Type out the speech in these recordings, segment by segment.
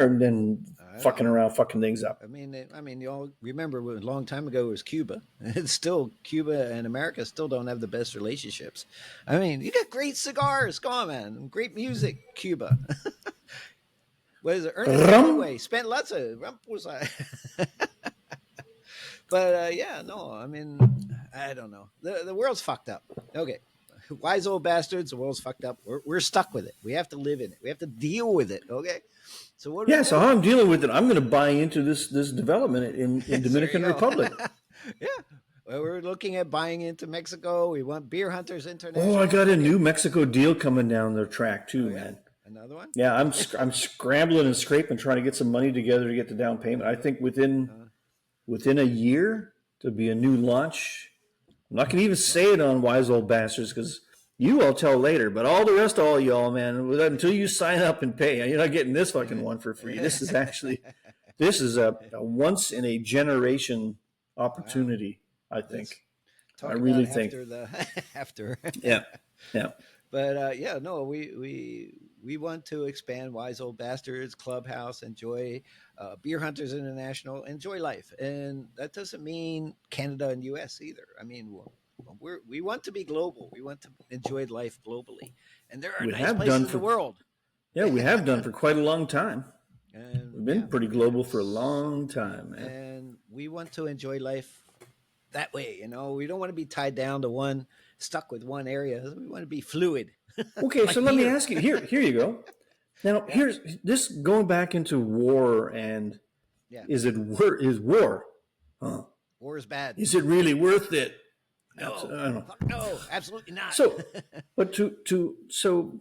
than I fucking know. around, fucking things up. I mean, you all remember a long time ago it was Cuba. It's still Cuba and America still don't have the best relationships. I mean, you got great cigars, come on, man, great music, Cuba. What is it? Ernest Rum. Hemingway spent lots of but yeah, no, I mean, I don't know. The world's fucked up. Okay, wise old bastards. The world's fucked up. We're stuck with it. We have to live in it. We have to deal with it. Okay. So what do we Yeah, so do? how I'm dealing with it, I'm going to buy into this development in There you Dominican go. Republic. Yeah. Well, we're looking at buying into Mexico. We want Beer Hunters Oh, I International. got a Okay. New Mexico deal coming down the track Oh too, yeah. man. Another one. Yeah, I'm scrambling and scraping, trying to get some money together to get the down payment. I think Uh, within a year to be a new launch. I'm not going to even say it on Wise Old Bastards because you all tell later, but all the rest of all y'all, man, until you sign up and pay, you're not getting this fucking one for free. This is a once in a generation wow. opportunity, I Let's think. I talk about really think. after the after. Yeah. Yeah. But yeah, no, we want to expand Wise Old Bastards Clubhouse, enjoy Beer Hunters International, enjoy life, and that doesn't mean Canada and U.S. either. I mean, we want to be global. We want to enjoy life globally, and there are We nice have places done in the for world. Yeah, we have done for quite a long time. And We've been yeah, pretty global for a long time, man. and we want to enjoy life that way. You know, we don't want to be tied down to one, stuck with one area. We want to be fluid, Okay, so like let me beer. ask you here you go. Now, Yeah, here's this going back into war and yeah. is war? Huh? War is bad. Is it really worth it? No, I don't know. fuck no, absolutely not. So, but so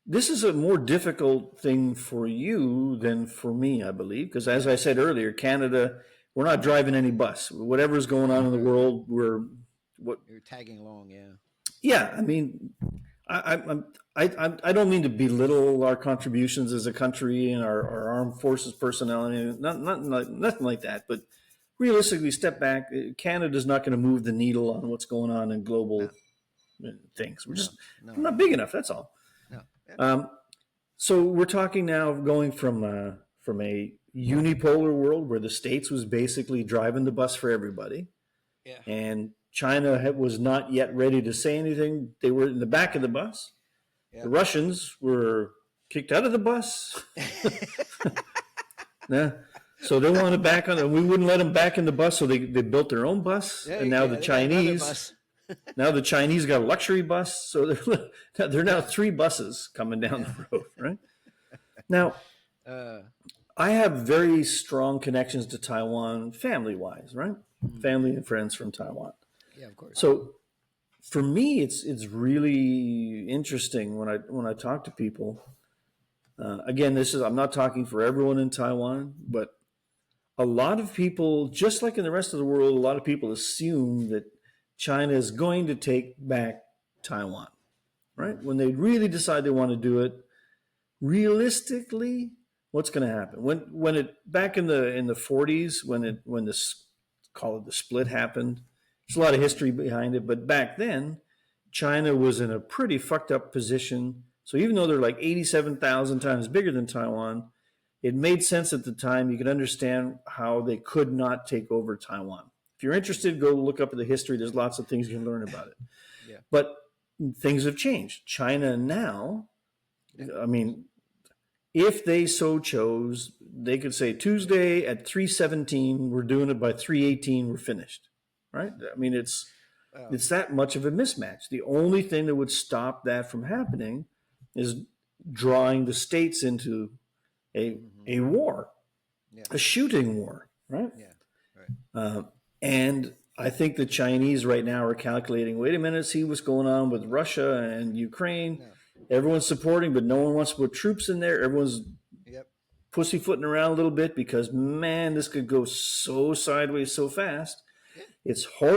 this is a more difficult thing for you than for me, I believe, because as Yeah, I said earlier, Canada, we're not driving any bus. Whatever's going on in the right. world, we're what? You're tagging along. Yeah, Yeah, I mean, I don't mean to belittle our contributions as a country and our armed forces personnel, and nothing like that. But realistically, step back. Canada's not going to move the needle on what's going on in no, global things. no, no, We're not no, big enough. That's all. no. Yeah, Um, so we're talking now going from a unipolar world where the states was basically driving the bus for everybody, yeah, and China was not yet ready to say anything. They were in the back of the bus. yeah. The Russians were kicked out of the bus. Yeah. So they wanted back on, and we wouldn't let them back in the bus. So they built their own bus, Yeah, and now yeah. They got another bus. Now the Chinese got a luxury bus. So they're now three buses coming down Yeah. the road, right? Now Uh, I have very strong connections to Taiwan, family wise, right? mm, Family and friends from Taiwan. yeah, of course. So for me, it's really interesting when I talk to people. Again, I'm not talking for everyone in Taiwan, but a lot of people, just like in the rest of the world, a lot of people assume that China is going to take back Taiwan, right? Mm, When they really decide they want to do it, realistically, what's going to happen? When it back in the 40s, when this call it the split happened, there's a lot of history behind it, but back then, China was in a pretty fucked up position. So even though they're like 87,000 times bigger than Taiwan, it made sense at the time. You could understand how they could not take over Taiwan. If you're interested, go look up the history. There's lots of things you can learn about it. yeah, But things have changed. China now, yeah, I mean, if they so chose, they could say Tuesday at 3:17, we're doing it by 3:18, we're finished. Right? I mean, well, it's that much of a mismatch. The only thing that would stop that from happening is drawing the states into hmm, a war, yeah, a shooting war, right? yeah, right. Uh, and I think the Chinese right now are calculating, wait a minute, see what's going on with Russia and Ukraine. No, Everyone's supporting, but no one wants to put troops in there. Everyone's yep. pussyfooting around a little bit because, man, this could go so sideways so fast. Yeah. It's hard